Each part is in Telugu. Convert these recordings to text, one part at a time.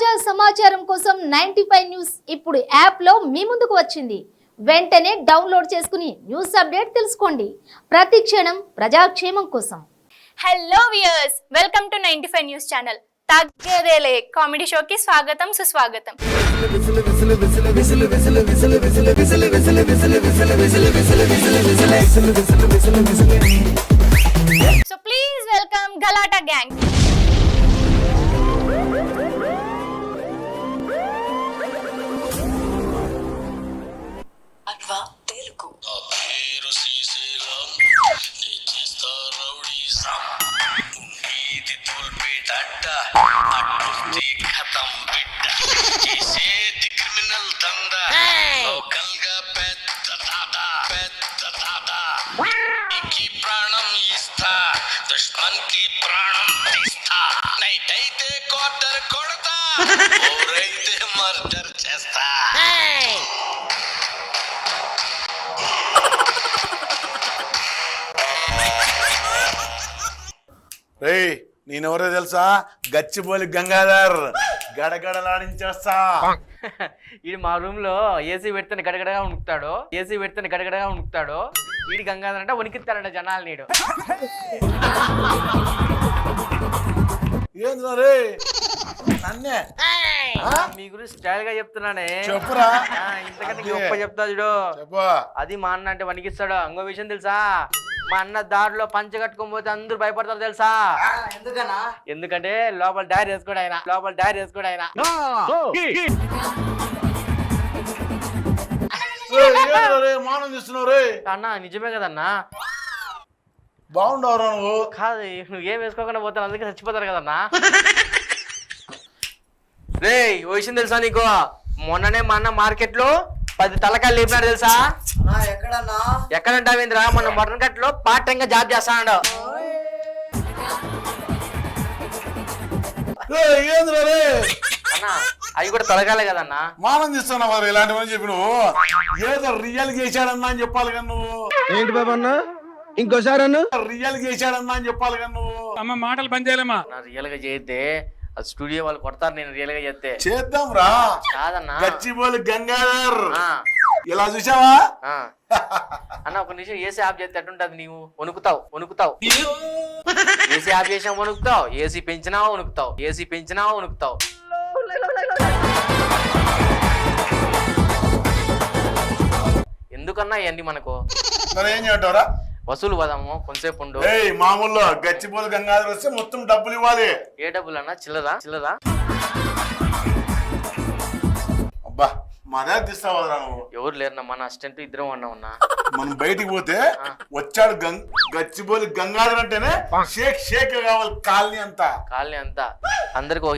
తాజా సమాచారం కోసం 95 న్యూస్ ఇప్పుడు యాప్లో మీ ముందుకు వచ్చింది. వెంటనే డౌన్లోడ్ చేసుకుని న్యూస్ అప్డేట్ తెలుసుకోండి. ప్రతి క్షణం ప్రజాక్షేమం కోసం. Hello viewers, welcome to 95 news channel. తగ్గేదేలే కామెడీ షోకి స్వాగతం సుస్వాగతం. సో ప్లీజ్ వెల్కమ్ గలాటా గ్యాంగ్. అట్వా తెలుగు ప్రాణం ఇస్తా దుష్మన్ కి ప్రాణం తీస్తా నైట్ అయితే క్వార్టర్ కొడతా ఊరైతే మర్డర్ చేస్తా. రే నేనెవరో తెలుసా? గచ్చిబోలి గంగాధర్, గడగడలాడించేస్తా. ఈ మా రూమ్ లో ఏసీ పెడితేనే గడగడగా ఉణుకుతాడు. వీడి గంగాధర్ అంటే వణికిస్తాడంట జనాలు. నీడు ఏంద్రా రే నన్నే మీ గురించి స్టైల్ గా చెప్తున్నానే. చెప్పురా. ఇంతకంటే గొప్ప చెప్తా చూడు. చెప్పు. అది మా అన్న అంటే వణికిస్తాడు. ఇంకో విషయం తెలుసా? మా అన్న దారిలో పంచ కట్టుకొని పోతే అందరూ భయపడతారు తెలుసా? ఎందుకంటే లోపల డైరీ వేసుకోడు ఆయన. మానం తీస్తున్నావు రే. అన్న నిజమే కదన్నా. బాగుండవురా నువ్వు. కాదు, నువ్వు ఏం వేసుకోకుండా పోతాను, అందుకే చచ్చిపోతారు కదన్నా. రే ఓ విషయం తెలుసా నీకు? మొన్ననే మా అన్న మార్కెట్ లో 10 తలకాయలు లేపినాడు తెలుసా? ఎక్కడంటావేంద్రా? మన మటన్ కట్ లో పార్ట్ టైం గా జాబ్ చేస్తాడు. ఏంద్రా రే అన్న అవి కూడా తలకాయలే కదన్నా. మానం తీస్తున్నావు మరి ఇలాంటివని చెప్పి నువ్వు. ఏదో రియల్ చేశాడన్నా అని చెప్పాలి కానీ నువ్వు. ఏంటి బాబా అన్న ఇంకోసారి అన్న రియల్ చేశాడన్నా అని చెప్పాలి కానీ నువ్వు. అమ్మ మాటలు పని చేయలేమా? నా రియల్ గా చేస్తే అది స్టూడియో వాళ్ళు కొడతారు. నేను రియల్ గా చేస్తే చేద్దాం రా. కాదన్నా, గచ్చిబోలి గంగాధర్ ఇలా చూసావా? అన్న ఒక నిమిషం ఏసీ ఆఫ్ చేస్తే అట్టుంటది. నీవు వణుకుతావు. ఏసీ ఆఫ్ చేసినా వణుకుతావు, ఏసీ పెంచినా వణుకుతావు. ఎందుకన్నా ఇవన్నీ మనకు? మరి ఏం చేయటవరా? వసూలు పోదాము, కొంతసేపు ఉండు. మామూలు గచ్చిబోలి గంగాధర్ వస్తే మొత్తం డబ్బులు ఇవ్వాలి. ఏ డబ్బులు అన్నా? చిల్లరా. అబ్బా మరే తీస్తావా నువ్వు? ఎవరు లేరన్నా, మన అసిస్టెంట్ ఇద్దరం ఉన్నా. మనం బయటికి పోతే వచ్చాడు గచ్చిబోలి గంగాధర్ అంటేనే షేక్ కావాలి కాలనీ అంతా. అందరికి ఒక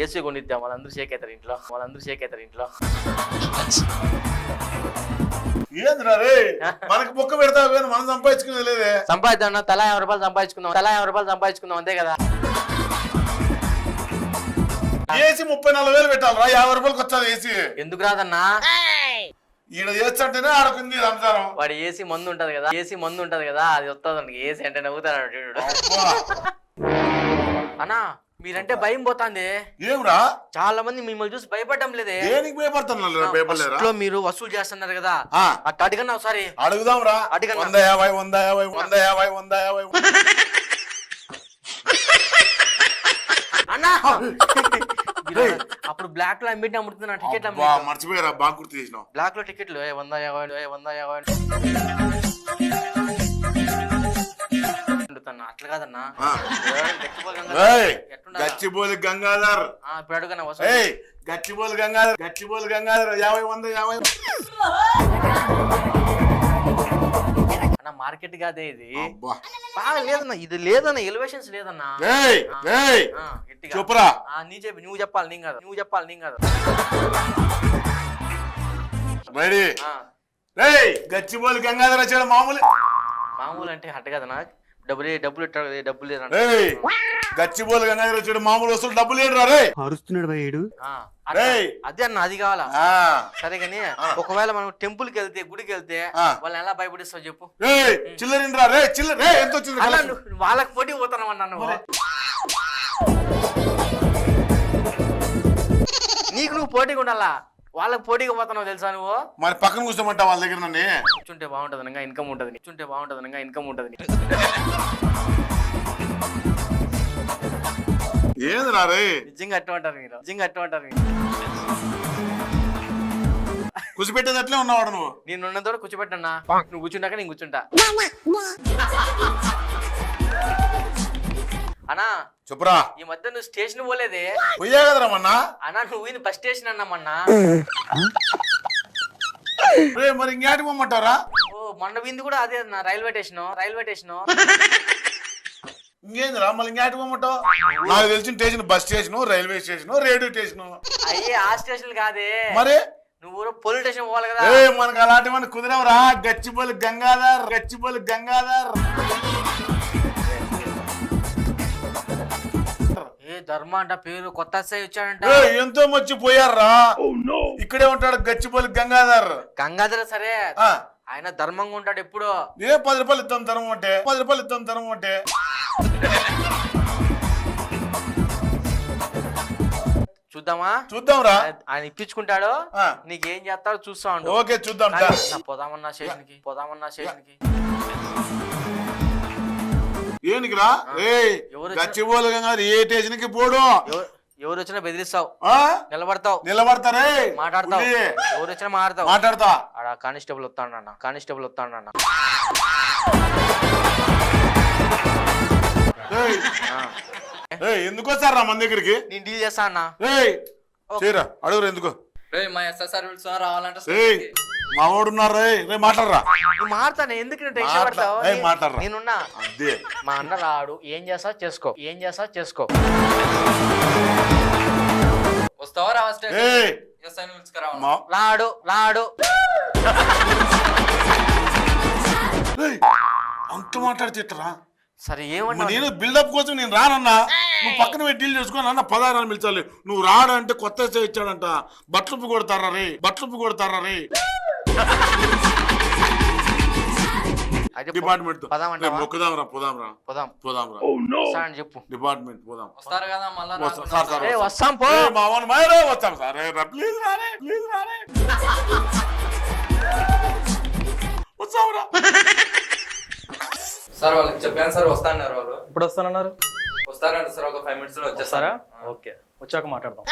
ఏసీ కొనిద్దాం, వాళ్ళందరూ షేక్ అవుతారు ఇంట్లో. ఏంద్రా రే మనకి బొక్క పెడతావు, మనం సంపాదించుకునే లేదే. సంపాదిద్దాం, తలా 50 రూపాయలు సంపాదించుకుందాం అంతే కదా. ఏసీ 34,000 పెట్టాలి రా. 50 రూపాయలకి వచ్చాది ఏసీ. ఎందుకు రాదన్నా? ఈడ చేస్తుంటేనే ఆడుకుంది రంజానం. వాడు ఏసీ మందు ఉంటది కదా, అది వస్తుంది. ఏసీ అంటే నవ్వుతాడు చూడు. అన్నా మీరంటే భయం పోతాంది. ఏమిరా? చాలా మంది మిమ్మల్ని చూసి భయపడడం లేదే. దేనికి భయపడుతున్నా? మీరు వసూలు చేస్తున్నారు కదా, అట్ట అడిగన్నా ఒకసారి అడుగుదాం రా. 150 అన్నా. అప్పుడు బ్లాక్ లో అమ్ముతున్నా టికెట్ మర్చిపోయారా? బాగా గుర్తు చేసినావు. బ్లాక్ లో టికెట్లు 150 అట్లా కాదన్నా. గచ్చిబోలి గంగాధర్ ఇప్పుడు అడుగన్నా గచ్చిబోలి గంగాధర్ 50 అన్న మార్కెట్ కాదే ఇది. బాగా లేదన్నా, ఇది లేదన్నా, ఎలివేషన్స్ లేదన్నా. చెప్పురా. నువ్వు చెప్పాలి నేను కాదు. రెడీ. గచ్చిబోలి గంగాధర్ వచ్చాడు. మామూలు అంటే హట్ట కదన్నా. డబ్బులు గచ్చిబోలి గంగాధర్ వచ్చాడు. మామూలు వస్తువులు డబ్బులు ఏంటి రా? అరుస్తున్నాడు భయ్యుడు. అదే అన్న, అది కావాలా? సరే కానీ ఒకవేళ మనం టెంపుల్ కి వెళ్తే, గుడికి వెళ్తే వాళ్ళని ఎలా భయపడిస్తావు చెప్పు? చిల్లర రే, చిల్లర ఎంత వచ్చింది? వాళ్ళకి పోటీ పోతాను అన్నా నువ్వు. నీకు నువ్వు పోటీగా ఉండాలా, వాళ్ళకి పోటీగా పోతున్నావు తెలుసా నువ్వు. మరి పక్కన కూర్చోమంటావు వాళ్ళ దగ్గర నన్ను. కూర్చుంటే బాగుంటది, ఇంకా ఇన్కమ్ ఉంటుంది, కూర్చుంటే బాగుంటది, ఇంకా ఇన్కమ్ ఉంటుంది. ఏంది రే నిజంగా అట్టమంటారు మీరు, నిజంగా అట్టమంటారు మీరు. కూర్చోపెట్టేది అట్లే ఉన్నవాడు నువ్వు. నేను ఉన్నదోడు కూర్చోబెట్టన్నా, నువ్వు కూర్చుంటాక నేను కూర్చుంటా. అన్నా చెప్పురా. ఈ మధ్య నువ్వు స్టేషన్ పోలేదే. పోయా కదరా మొన్న. అన్నా నువ్వు ఫస్ట్ స్టేషన్ అన్నామన్నా. మరి ఇంకేటి పోమంటారా? ఓ మొన్న వింది కూడా అదే అన్న, రైల్వే స్టేషన్, రైల్వే స్టేషన్. ఇంకేందిరా మళ్ళీ ఇంకేటి పోమంటావు? నాకు తెలిసిన station bus station, railway station, radio station. అయ్యే ఆ స్టేషన్ కాదే, మరి నువ్వు పోలీస్ స్టేషన్ పోవాలి కదా. మనకు అలాంటివన్నీ కుదరవరా. గచ్చిబౌలి గంగాధర్, గచ్చిబౌలి గంగాధర్. ఏ ధర్మ అంట పేరు కొత్త ఎస్ఐ వచ్చాడంట. ఎంతో మంచి పోయారా. ఇక్కడే ఉంటాడు గచ్చిబౌలి గంగాధర్. గంగాధర సరే, ఆ, ఆయన ధర్మంగా ఉంటాడు ఎప్పుడు. 10 రూపాయలు ఇద్దాం ధర్మం అంటే, 10 రూపాయలు ఇద్దాం ధర్మం అంటే. చూద్దామా, చూద్దాంరా. ఆయన ఇప్పించుకుంటాడు, ఆ. నీకేం చేస్తాడో చూస్తా ఉండు. ఓకే చూద్దాం. పోదామన్నా స్టేషన్ కి, పోదామన్నా స్టేషన్ కి. ఏనికిరా ఎవరు గచ్చిబౌలి గంగాధర్ ఏ స్టేషన్ కి పోడు. ఎవరు వచ్చినా బెదిరిస్తావు, ఆ? నిలబడతావు, నిలబడతారే, మాట్లాడతావు, ఎవరు వచ్చినా మాట్లాడతావు. మాట్లాడతా. ఆడ కానిస్టేబుల్ వస్తాడన్న, కానిస్టేబుల్ వస్తాడన్న. ఎందుకు వస్తారా మన దగ్గరికి? నేను డీల్ చేస్తా అన్న. చేయరా అడుగురా ఎందుకు. మా ఎస్ఐ సర్వీస్ రావాలంటే మా వాడు ఉన్నారా? మాట్లాడరా. నువ్వు మాట్లాడు, ఎందుకు నువ్వు టెన్షన్ పడతావు? మాట్లాడరా. నేనున్నా. అదే మా అన్న రాడు, ఏం చేస్తా చేసుకో, ఏం చేస్తా చేసుకో. వస్తావా రావా ఏయ్, ఎస్ఐ పిలుచుకురావాలి. రాడు రాడు. అంత మాట్లాడితేట్రా. సరే ఏమన్నా, నేను బిల్డప్ కోసం నేను రానన్నా. నువ్వు పక్కన పెట్టి డీల్ చేసుకోని అన్న 16 అని పిలిచాలి. నువ్వు రాడంటే కొత్త ఎస్ఐ ఇచ్చాడంట. బట్లుప్పు కొడతారా రే, బట్లుప్పు కొడతారా రే. డిపార్ట్మెంట్ మొక్కుదాంరా, పోదాంరా, పోదాం పోదాంరా. వస్తానని చెప్పు. డిపార్ట్మెంట్ పోదాం. వస్తారు కదా మళ్ళా సార్ సార్ వస్తాం పో. మా వాడిని మాయరే వస్తాం సార్. ప్లీజ్ రారే, ప్లీజ్ రారే. వచ్చావురా. సార్ వాళ్ళకి చెప్పాను సార్, వస్తాన్నారు వాళ్ళు. ఇప్పుడు వస్తానన్నారు. వస్తారంట సార్, ఒక 5 minutes లో వచ్చేస్తారా? ఓకే, వచ్చాక మాట్లాడదాం.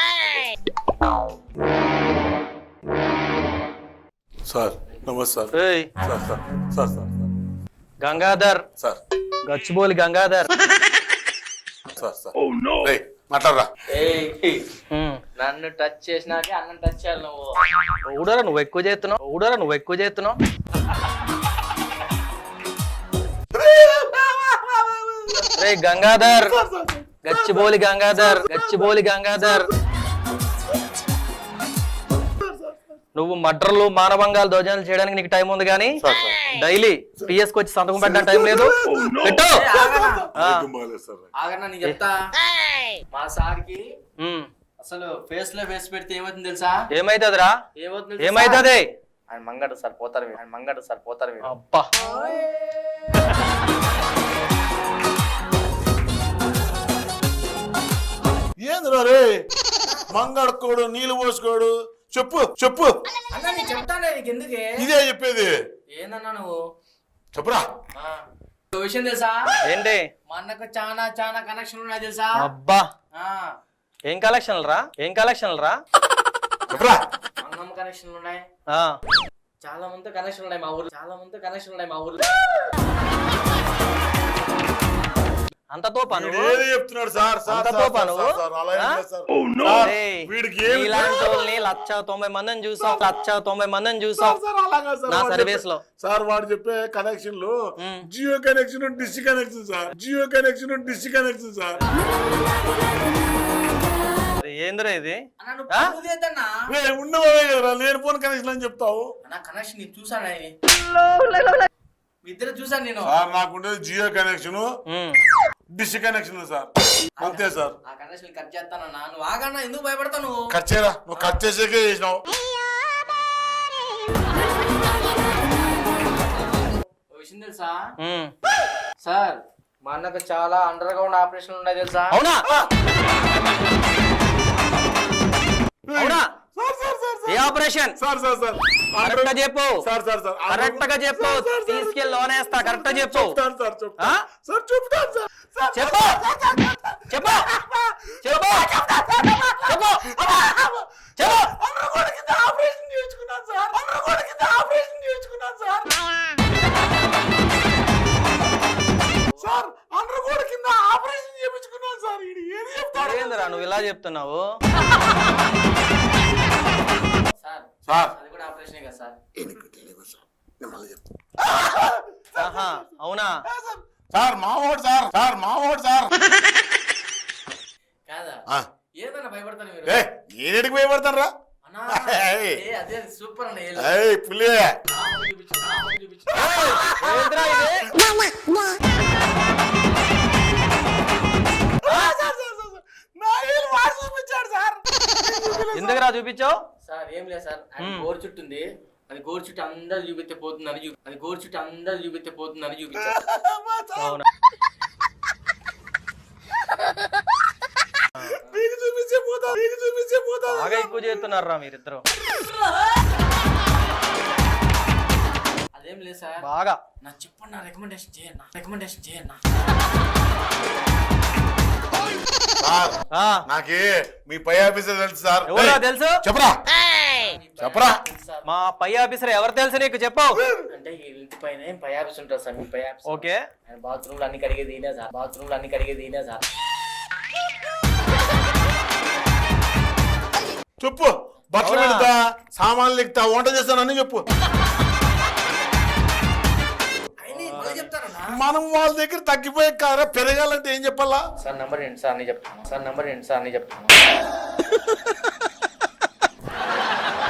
సార్ నమస్తే సార్. ఏయ్, sir sir sir sir Gangadhar, sir Gachibowli Gangadhar. Sir sir మాట్లాడరా. నన్ను టచ్ చేసినాకే అన్నం టచ్ చేయాలి నువ్వు. ఊడరా నువ్వు ఎక్కువ చేస్తున్నావు, ఊడరా నువ్వు ఎక్కువ చేస్తున్నావు. రే గంగాధర్, గచ్చిబౌలి గంగాధర్, గచ్చిబౌలి గంగాధర్. నువ్వు మర్డర్లు, మానభంగాలు, దోజనాలు చేయడానికి నీకు టైం ఉంది కానీ డైలీ పిఎస్ కి వచ్చి సంతకం పెట్టడానికి టైం లేదు. పెట్టు. ఆగన్నా నేను చెప్తా. మా సార్కి అసలు ఫేస్ లో ఫేస్ పెడితే ఏమవుతుంది తెలుసా? ఏమైతుందిరా? ఏమవుతుంది ఏమైతుంది? ఆయన మంగడు సార్ పోతారు, ఆయన మంగడు సార్ పోతారు. అబ్బా, ఏంద్రా రే, మంగడుకోడు, నీళ్ళు పోసుకోడు. చెప్పు చెప్పు. అన్నా నేను చెప్తానే, నీకు ఎందుకే ఇదే చెప్పేది. ఏందన్నా నువ్వు చెప్పురా. ఒక విషయం తెలుసా? ఏంటి? మా అన్నకు చాలా చాలా కనెక్షన్ ఉన్నాయి తెలుసా? అబ్బా, ఆ, ఏం కలెక్షన్లు రా, ఏం కలెక్షన్లు రా. చెప్పురా. మంగమ్మ కనెక్షన్లు ఉన్నాయి, ఆ, చాలా మంది కనెక్షన్ ఉన్నాయి మా ఊరు, చాలా మంది కనెక్షన్ ఉన్నాయి మా ఊరు. అంతతో పను ఏది చెప్తున్నాడు సార్? సార్ అంతతో సార్, పను సార్, సార్, అలా ఏం లేదు సార్. సార్, వీడికి ఏమి ఇలాంటి వాళ్ళని 190 మందిని చూసాం, 190 మందిని చూసాం సార్, అలాగా సార్. నా వాడు సర్వీస్ చెప్పే- లో. సార్ వాడు చెప్పే కనెక్షన్లు Jio connection, dish connection sir. Jio connection, dish connection sir. ఏందిరా ఇది? అన్నా నువ్వు పనులు చేద్దన్నా. ఉండవే కదరా, నేను ఫోన్ కనెక్షన్ అని చెప్తావు. అన్నా కనెక్షన్ నేను చూసాను, ఇద్దరు చూసాను నేను. సార్ నాకుండేది Jio connection, dish connection sir. అంతే సార్. ఆ కనెక్షన్ కట్ చేస్తానన్నా. నువ్వు ఆగన్నా, ఎందుకు భయపడతావు నువ్వు? కట్ చేయరా, నువ్వు కట్ చేసేకే చేసినావు. ఓ విషయం తెలుసా ఉమ్. సార్? మా అన్నకు చాలా అండర్ గ్రౌండ్ ఆపరేషన్లు ఉన్నాయి తెలుసా? అవునా? అవునా? Operation sir sir sir correct గా చెప్పు సార్ సార్ సార్ కరెక్ట్ గా చెప్పు తీసుకెళ్ళి లోనేస్తా కరెక్ట్ గా చెప్పు చెప్తాను సార్ ఆ? చెప్తాను సార్ చెప్తాను సార్ సార్ చెప్పు చెప్పు చెప్పు చెప్పు చెప్పు అమరగోడ కింద ఆపరేషన్ చేయించుకున్నాను సార్ అమరగోడ కింద ఆపరేషన్ చేయించుకున్నాను సార్ సార్ అమరగోడ కింద ఆపరేషన్ చేయించుకున్నాను సార్ ఇది ఏది చెప్తాడు ఏందిరా నువ్వు ఇలా చెప్తున్నావు సార్ సార్ అది కూడా ఆపరేషనే కదా సార్. ఆహా అవునా సార్ మావోడు సార్ సార్ మావోడు సార్ కాదా ఆ, ఏదన్నా భయపడతాను మీరు ఏ ఏడికి భయపడతాను రా అన్నా అదే సూపర్ అన్న ఏయ్ పులి ఏందిరా ఇది నా ఏలు వాడు చూపించాడు సార్ ఎందుకురా చూపించావు సార్ ఏం లేదు సార్ అది గోరు చుట్టు ఉంది అది గోరు చుట్టూ అందరు చూపిస్తే పోతుందని అది గోరు చుట్టూ అందరు చూపిస్తే పోతుందని చూపించారు. అవునా నీకు చూపించే పోతా నీకు చూపించే పోతా బాగా ఎక్కువ చేస్తున్నారా మీరిద్దరు అదేం లేదు సార్ బాగా నా చెప్పండి రికమెండేషన్ చేయన్నా సార్ ఆ, నాకి మీ పై ఆఫీసర్ తెలుసు సార్ ఎవరా ఏయ్, తెలుసు చెప్పరా చెప్పరా సార్ మా పై ఆఫీసర్ ఎవరు తెలుసు నీకు చెప్పు అంటే ఈ ఇంటి పైన పై ఆఫీస్ ఉంటుంది సార్ మీ పై ఆఫీస్ ఓకే ఆయన బాత్రూమ్ లో అన్ని కడిగేది ఈయనే సార్ చెప్పు బట్టలు అవునా? పెడతా సామాన్లు ఎక్కుతా వంట చేస్తానని చెప్పు చెప్తారన్నా మనం వాళ్ళ దగ్గర తగ్గిపోయే కారా పెరగాలంటే ఏం చెప్పాలా సార్ నంబర్ ఏంటి సార్ అని చెప్తాను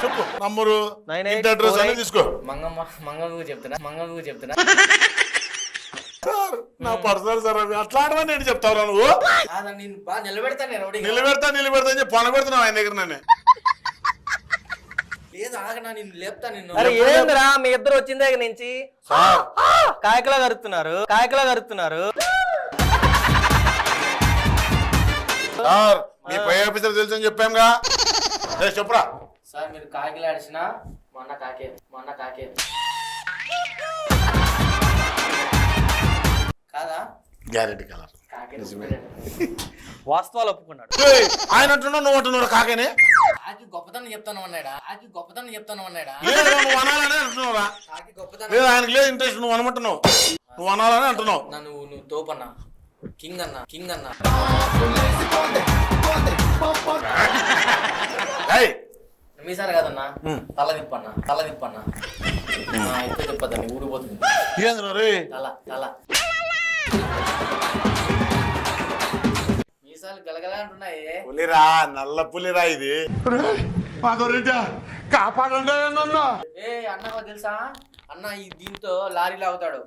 చెప్పు నంబరు 9848 ఇంటి అడ్రస్ అన్ని తీసుకో మంగమ్మకు చెప్తున్నా సార్ నా పర్సనల్ సార్ అవి అట్లాంటివన్నీ నేను చెప్తావురా నువ్వు కాదా నేను బాగా నిలబెడతాను నేను రౌడీగా. నిలబెడతా అని చెప్పి పొనబెడుతున్నావు ఆయన దగ్గర నన్ను లేదు ఆగనా నేను లేపుతా నిన్ను అరే ఏందిరా మీ ఇద్దరు వచ్చిన దగ్గర నుంచి సార్ కాయకలా కరుతున్నారు సార్ మీ పై ఆఫీసర్ తెలుసు అని చెప్పాంగా ఏ, చెప్పురా సార్ మీరు కాకిలా అడిచినా మా అన్న కాకే కాదా గ్యారెంటీ కలర్ కాకే వాస్తవాలు ఒప్పుకున్నాడు ఆయన అంటున్నావు నువ్వు అంటున్నావు కాకనే కాకి గొప్పతనం చెప్తాను అన్నాడా లేదు నువ్వు అనాలనే అంటున్నావురా కాకి గొప్పతనం లేదు ఆయనకి లేదు ఇంట్రెస్ట్ నువ్వు అనమంటున్నావు నువ్వు అనాలని అంటున్నావు నువ్వు తోపన్నా కింగ్ అన్న ఏయ్, మీసారి కాదన్నా తల తిప్పన్నా ఎక్కువ చెప్పద్దండి ఊడిపోతుంది ఏందిరా రే తల మీసాలు గలగల అంటున్నాయి పులిరా నల్ల పులిరా ఇది కాపాడండి ఏ అన్న తెలుసా అన్న ఈ దీంతో లారీలు అవుతాడు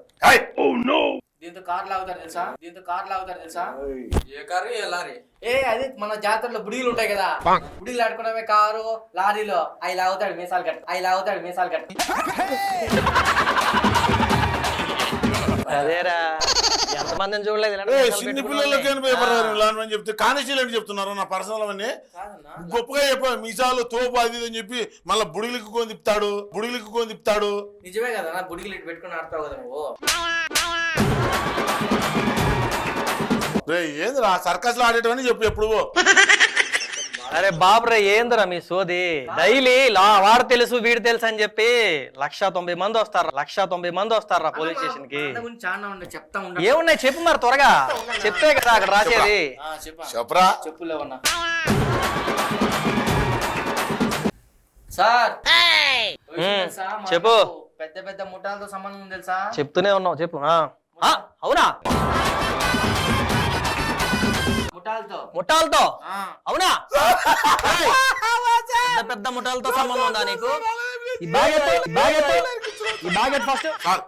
దీంతో కార్లు అవుతారు తెలుసా ఏ కారు ఏ లారీ ఏ అది మన జాతరలో బుడిగలు ఉంటాయి కదా బుడిగలు ఆడుకున్నవే కారు లారీలో అవి లాగుతాడు మీసాలు కట్టి అదేరా ఎంతమందిని చూడలేదు ఇలాంటి ఏయ్, మీసాలు చిన్న పెట్టుకున్న పిల్లలకి అని భయపడతారు ఇలాంటివని చెప్తే కానిస్టేబుల్ అని చెప్తున్నారు నా పర్సనల్ అవన్నీ కాదన్నా గొప్పగా చెప్పా మీసాలు తోపు అది ఇది అని చెప్పి మళ్ళీ బుడిలికి కొని తిప్పుతాడు నిజమే కదా నా బుడిగలు ఇటు పెట్టుకుని ఆడతావు కదా నువ్వు రే ఏందిరా సర్కస్ లో ఆడేటవని చెప్పు ఎప్పుడు అరే బాబురా ఏందిరా మీ సోది డైలీ వాడు తెలుసు వీడు తెలుసు అని చెప్పి 190 మంది వస్తారా పోలీస్ స్టేషన్ కి అన్న గురించి చాలా ఉండే చెప్తా ఉండ ఏమున్నాయి చెప్పు మరి త్వరగా చెప్తే కదా అక్కడ రాసేది చెప్పరా చెప్పులేవన్నా సార్ తెలుసా, మాకు చెప్పు. పెద్ద ముఠాలతో సంబంధం ఉంది తెలుసా చెప్తూనే ఉన్నావు చెప్పు అవునా ముఠాలతో ఆ. అవునా పెద్ద ముఠాలతో సంబంధం ఉందా నీకు ఈ బ్యాగ్ ఫస్ట్ సార్